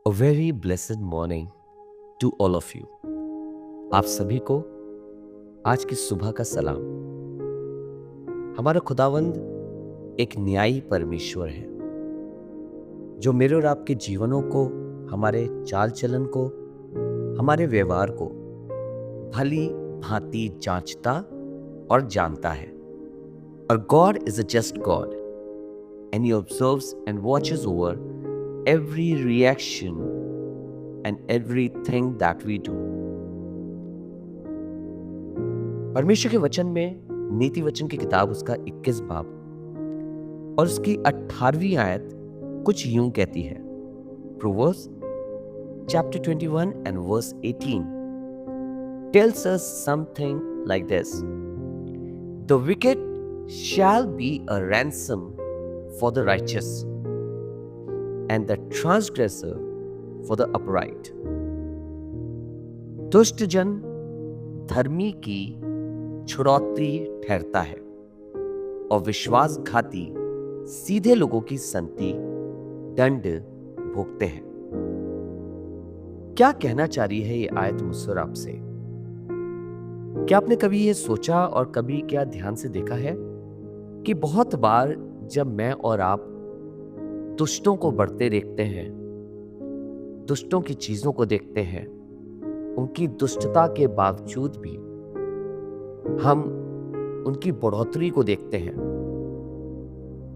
A very blessed morning to all of you. आप सभी को आज की सुबह का सलाम। हमारा खुदावंद एक न्यायी परमेश्वर है जो मेरे और आपके जीवनों को, हमारे चाल चलन को, हमारे व्यवहार को भली भांति जांचता और जानता है। और God is a just God and He observes and watches over every reaction and everything that we do. परमेश्वर के वचन में नीति वचन की किताब उसका 21 बाब और उसकी 18वीं आयत कुछ यूं कहती है। Proverbs chapter 21 and verse 18 tells us something like this: The wicked shall be a ransom for the righteous, and the transgressor for the upright. दुष्ट जन धर्मी की छुड़ौती ठहरता है और विश्वासघाती सीधे लोगों की संति दंड भोगते हैं। क्या कहना चाह रही है ये आयत मुझसे और आपसे? क्या आपने कभी ये सोचा और कभी क्या ध्यान से देखा है कि बहुत बार जब मैं और आप दुष्टों को बढ़ते देखते हैं, दुष्टों की चीजों को देखते हैं, उनकी दुष्टता के बावजूद भी हम उनकी बढ़ोतरी को देखते हैं,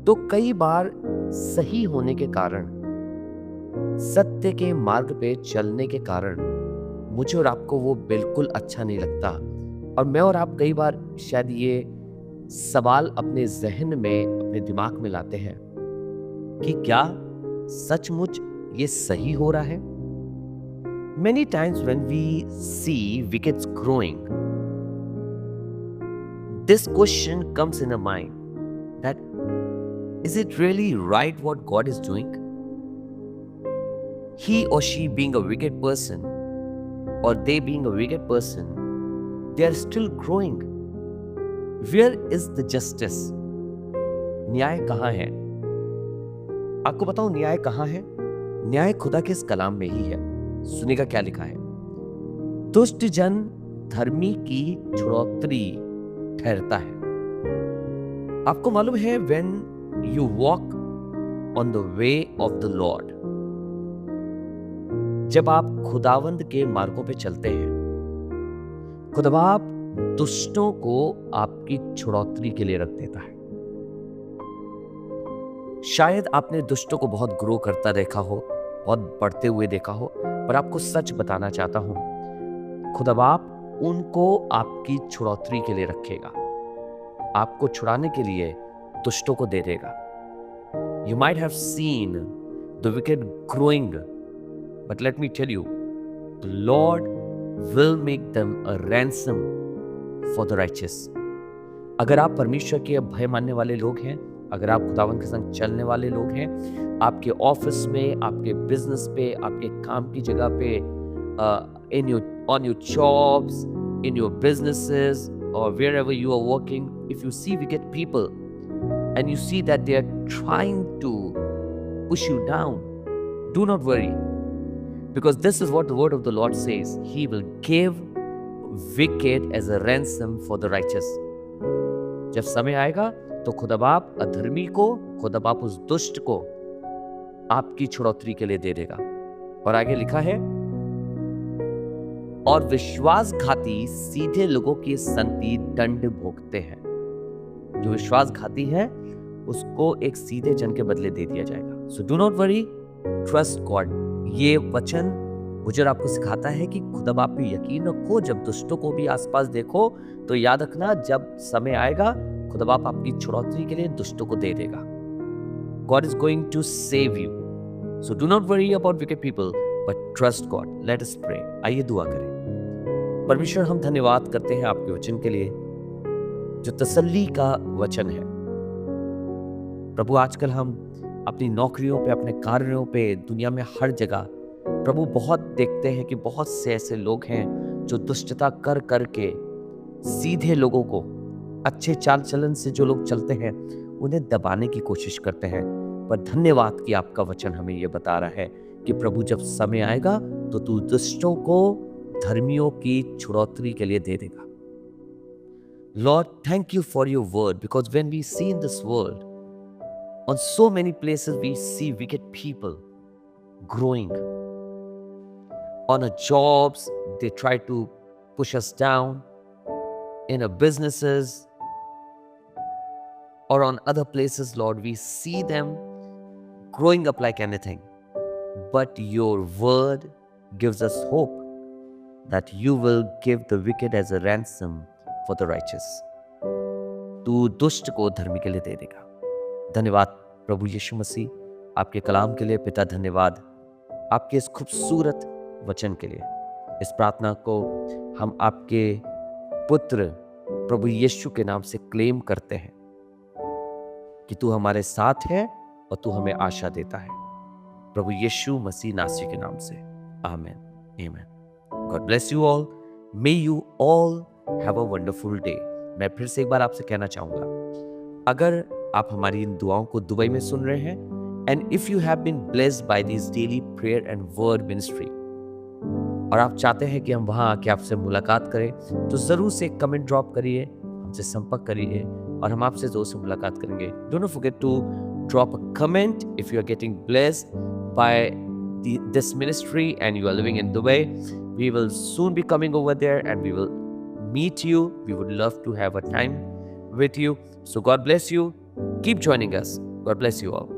तो कई बार सही होने के कारण, सत्य के मार्ग पे चलने के कारण मुझे और आपको वो बिल्कुल अच्छा नहीं लगता। और मैं और आप कई बार शायद ये सवाल अपने जहन में, अपने दिमाग में लाते हैं कि क्या सचमुच ये सही हो रहा है? Many times when we see wickets growing, this question comes in our mind that is it really right what God is doing? He or she being a wicked person, or they being a wicked person, they are still growing. Where is the justice? न्याय कहाँ है? आपको बताऊं न्याय कहाँ है? न्याय खुदा के इस कलाम में ही है। सुनिएगा क्या लिखा है। दुष्ट जन धर्मी की छुड़ौती ठहरता है। आपको मालूम है when you walk on the way of the Lord, जब आप खुदावंद के मार्गों पे चलते हैं, खुदाबाप दुष्टों को आपकी छुड़ौती के लिए रख देता है। शायद आपने दुष्टों को बहुत ग्रो करता देखा हो, बहुत बढ़ते हुए देखा हो, पर आपको सच बताना चाहता हूं, खुदाबाप उनको आपकी छुड़ौती के लिए रखेगा, आपको छुड़ाने के लिए दुष्टों को दे देगा। You might have seen the wicked growing, but let me tell you, the Lord will make them a ransom for the righteous. अगर आप परमेश्वर के भय मानने वाले लोग हैं, अगर आप खुदावंद के संग चलने वाले लोग हैं, आपके ऑफिस में, आपके बिजनेस पे, आपके काम की जगह पे, on your jobs, in your businesses, or wherever you are working, if you see wicked people and you see that they are trying to push you down, do not worry, because this is what the word of the Lord says: He will give wicked as a ransom for the righteous. जब समय आएगा तो खुदाबाप अधर्मी को, खुदाबाप उस दुष्ट को आपकी छुड़ौती के लिए दे देगा। और आगे लिखा है, और विश्वासघाती सीधे लोगों की संति दंड भोगते हैं। जो विश्वासघाती है उसको एक सीधे जन के बदले दे दिया जाएगा। So do not worry, trust God. ये वचन मुझे आपको सिखाता है कि खुदा बाप पे यकीन रखो। जब दुष्टों को भी आसपास देखो तो याद रखना, जब समय आएगा खुदा बाप आपकी छुड़ौती के लिए दुष्टों को दे देगा। God is going to save you. So do not worry about wicked people, but trust God. Let us pray. आइए दुआ करें। परमेश्वर, हम धन्यवाद करते हैं आपके वचन के लिए जो तसल्ली का वचन है। प्रभु, आजकल हम अपनी नौकरियों पे, अपने कार्यों पे, दुनिया में हर जगह प्रभु बहुत देखते हैं कि बहुत से ऐसे लोग हैं जो दुष्टता कर करके सीधे लोगों को, अच्छे चाल चलन से जो लोग चलते हैं, उन्हें दबाने की कोशिश करते हैं। पर धन्यवाद कि आपका वचन हमें यह बता रहा है कि प्रभु जब समय आएगा तो तू दुष्टों को धर्मियों की छुड़ौती के लिए दे देगा। Lord, thank you for your word, because when we see in this world, on so many places we see wicked people growing. On our jobs, they try to push us down. In our businesses or on other places, Lord, we see them growing up like anything. But your word gives us hope that you will give the wicked as a ransom for the righteous. तू दुष्ट को धर्मी के लिए दे देगा। धन्यवाद प्रभु यीशु मसीह, आपके कलाम के लिए। पिता धन्यवाद आपके इस खूबसूरत वचन के लिए। इस प्रार्थना को हम आपके पुत्र प्रभु यीशु के नाम से क्लेम करते हैं कि तू हमारे साथ है और तू हमें आशा देता है। प्रभु यीशु मसीह नासरी के नाम से, amen, amen. God bless you all. May you all have a wonderful day. मैं फिर से एक बार आपसे कहना चाहूंगा, अगर आप हमारी इन दुआओं को दुबई में सुन रहे हैं, and if you have been blessed by this daily prayer and word ministry, और आप चाहते हैं कि हम वहां आके आपसे मुलाकात करें, तो जरूर से एक कमेंट ड्रॉप करिए, हमसे संपर्क करिए और हम आपसे जरूर से मुलाकात करेंगे। Don't forget to drop a comment if you are getting blessed by this ministry and you are living in Dubai. We will soon be coming over there and we will meet you. We would love to have a time with you. So God bless you. Keep joining us. God bless you all.